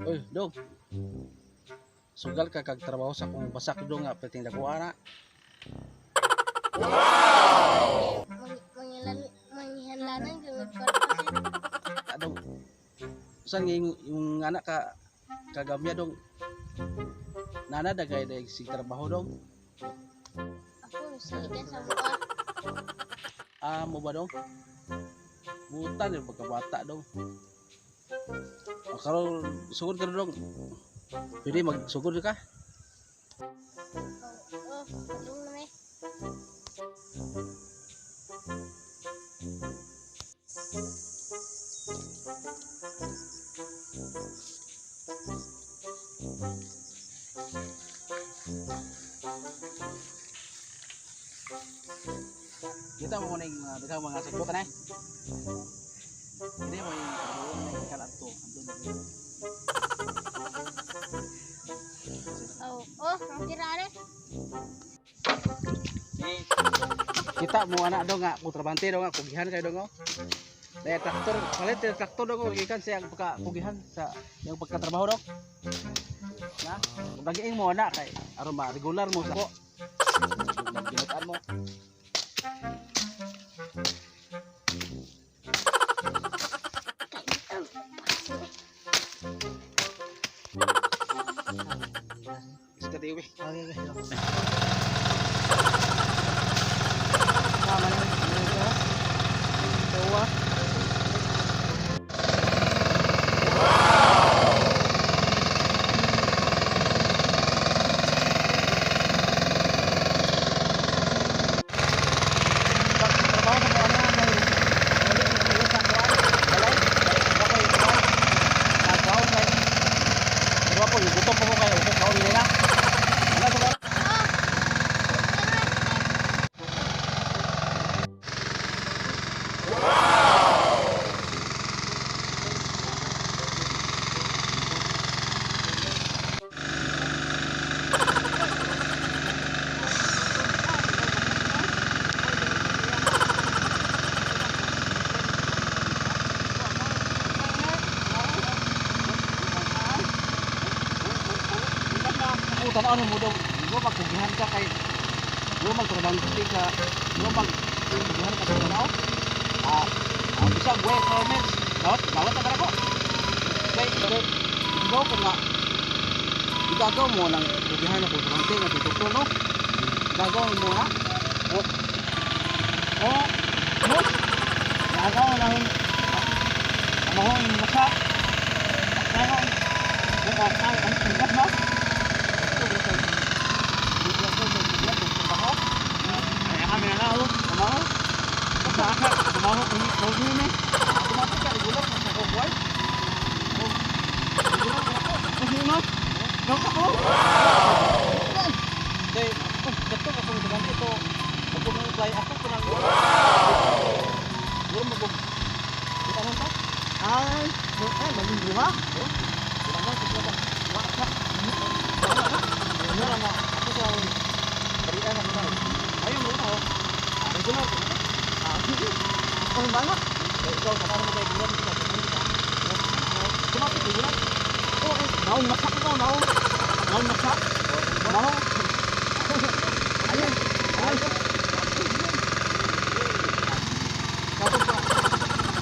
Uy, dong, sugal ka kag trabaho sa kung basak dong nga peting dako ana. Manghihanlanan gyud kwarta sir. Adong usan nga yung anak ka kagamya dong. Nana dagay day sig trabaho dong. Ako sige sa buka. Mo ba dong? Butan yung pagkabata dong. Kalau sugod ka dong. Pwede magsugod ka. Oh, tulong na may. Kita mau ning bisa mga sagot na. Ini mo yung trabaho na ikan ato. Ang kirare. Kita mau anak dong nga putrabante dong nga kugihan kayo dong. Daya traktor, palit yung traktor dong ikan siya pugihan sa yung pagkatrabaho dong. Na, dagiing mo anak kay aron ma regular mo sa ko. Ginutan mo. Iskatiwi. Okay. Tama na. Dua. Tanaw mo daw, mo magkugihan ka kay mo magtrabaho ka, mo magkugihan ka sa tanaw. Bisa gue comments, bawat ka ko. Kay mo ko nga igagaw mo nang kugihan ako trabaho nga dito no. Gagaw mo na. Gagaw lang. Mo yung masa. Gagaw. Ang tingkat mo. Kami na ako, kumaho. Basta ako, kumaho, kumaho ni. Automatic ka, regular na sa kubuhay. Regular na ako. Kumaho na. Dok ako. Kaya, gato ka kung naman ito. Pag kumulay ako, kunang Siguro mag- Kita lang pa? Maging lima. Kita lang, kita lang. Wakak. Ano lang na, ako sa balian na kita. Ayun mo ako. Regular ko. Sige. Ang bangat. Ikaw, nakano mo kayo regular kita. Kumapit regular. Naong masak ko, naong. Naong masak. Naong. Ayun. Ayun. Kapag pa.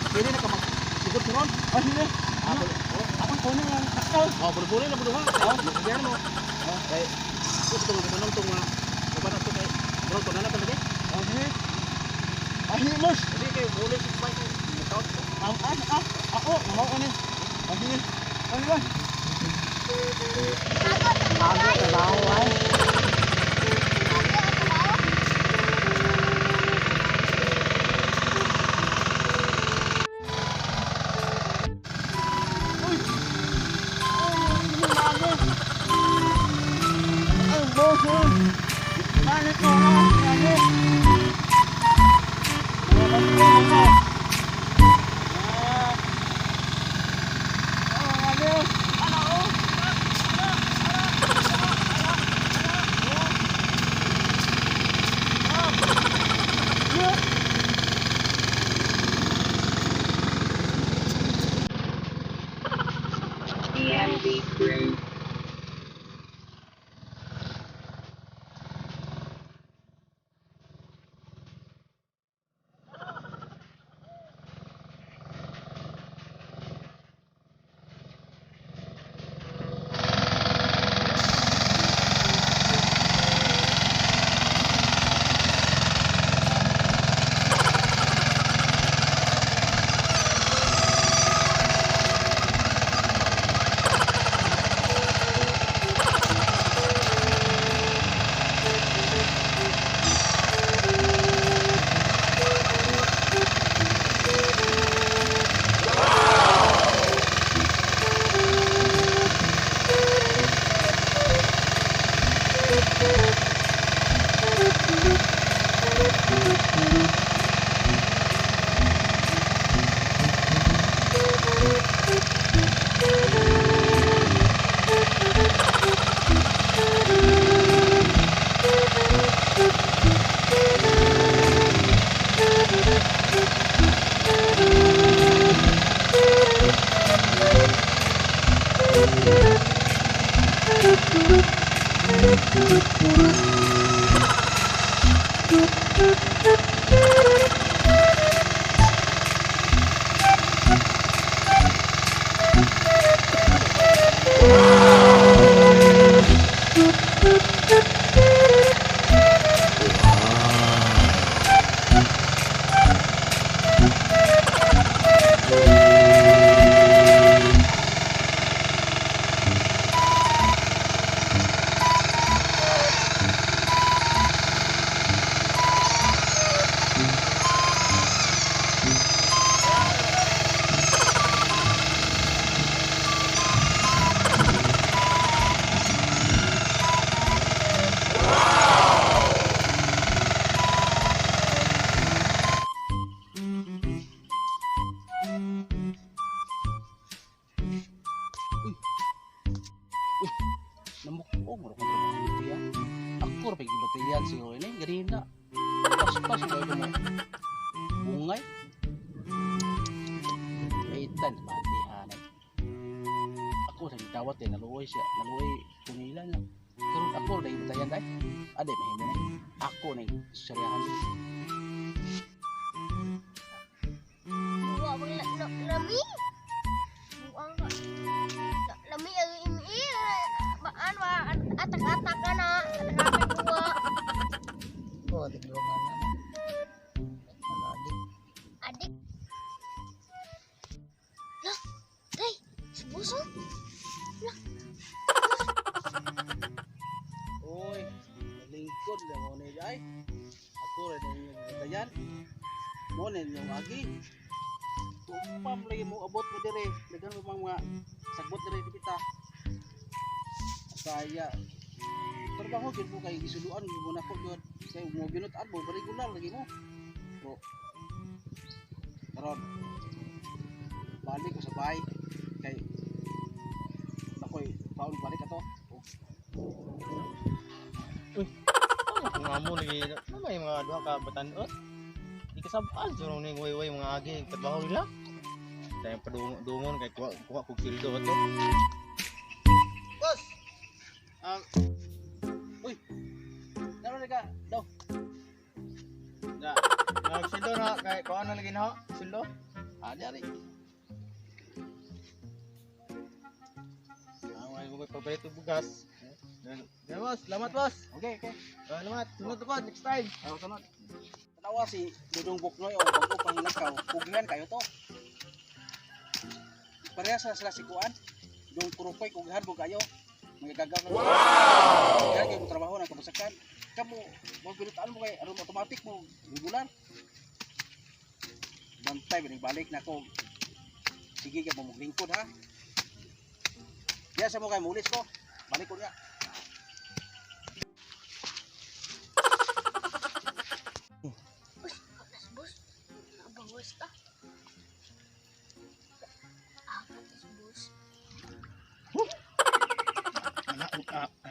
Pwede na ka mag-sigod ko ron. Sige. Akong puno yung sakal. Bulu-bulu na buluhan. Buluhan mo. Kaya, gusto ko tanong itong mga kabanat ko kay bro, kung nana talaga? Okay. Ahimos! Hindi kayo, bulis yung bike ko. Ako, namaw ni. Sige. Ano ba? Ako trabaho ay. Namukong mo kontra mga ito ya. Ako ra pag ibatayan si Hoy ni ganina. Pas-pas ba ko mo. Bungay. Kaitan patihan. Ako sa gitawat naluoy siya, naluoy tungilan lang. Pero ako ra ibatayan dai. Ade mahimo na. Ako na istoryahan. Buwa bang lami. Buang ka. Lami ang imi. Baan wa atak-atak ka na. Atak-atak buwa. Oh, adik dua mana? Mana adik? Adik. Lah, day, si Buso. Oy, lingkod lang mo ni dai. Ako ra din yung ibatayan. Mo ni yung agi. Tupam lagi mo abot mo dire. Dagan mo mga sagbot dire kita. Saya trabaho gyud mo kay gisuluan mo na ko gyud kay mo binutan mo regular lagi mo. Bro. Karon balik ko sa bahay kay ako'y baon balik ato. Mga mo lagi, ano yung mga duha ka batan-ot? Di kasabaan, surong ni way mga agi, trabaho nila. Saya padungon kay kuha ko kildo ato. Boss. Uy. Naroon ka daw. Na, nagsildo na kay kuha na lagi na ho, sildo. Ari. Away ko may paborito bugas. Ya boss, selamat boss. Okay. Selamat, sunod ko next time. Sunod. Tanawa si Dudong Buknoy o bago panginakaw. Kugihan kayo to. Parehas na sila si Kuan. Dong Kurukoy kugihan mo kayo. Magagagaw na. Wow! Kaya kayo mo trabaho na kabasakan. Kamu, mo pinutaan mo kay aron automatic mo regular. Bantay balik na ko. Sige ka mo maglingkod ha. Diya sa mo kay mulis ko. Balik ko niya. Bos, bos ka. Patas bos.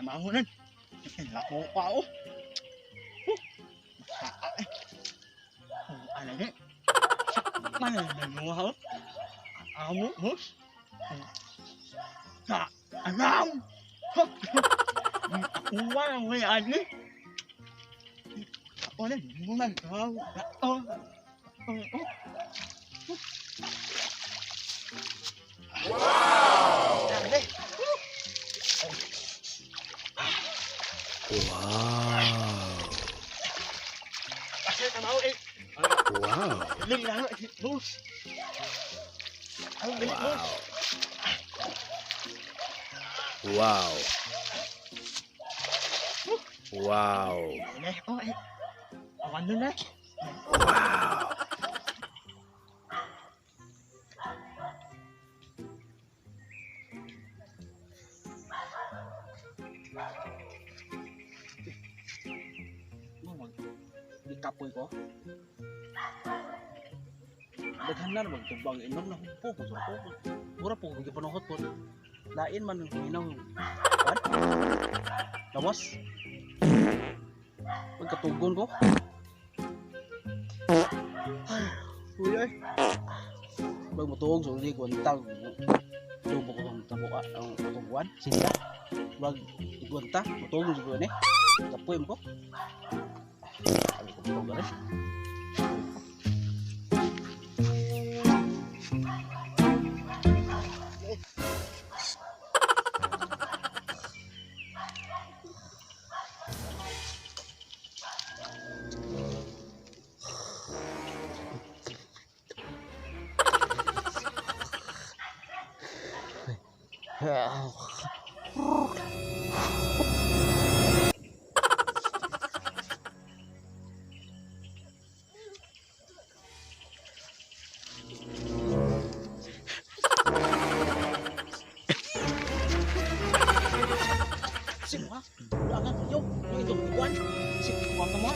Mangunan. Lako pa oh. Ano ni? Mana nagmuha ho? Amo, bos. Sa alam. Kuha ang may ani. Ako na, buman ka. Wow! Kasi tamaw eh. Wow. Ling lang bus. Wow. Wow. Ne, oh eh. Awan nun na. Wow. Di kapoy ko. Daghan na naman tubang inom na po ko. Mura po ko gipanahot po. Lain man ang hinaw. What? Lawas. Pagkatugon ko. Uy ay. Bag matuog so hindi ko antag. Tubo ko ang tabuan ang tubuan. Sinta. Bag igwanta matuog siguro ni. Kapoy mo ko. Ano ko ba gares? Sino ha? Wala ka kayo. Yung itong buwan. Sino ka mo?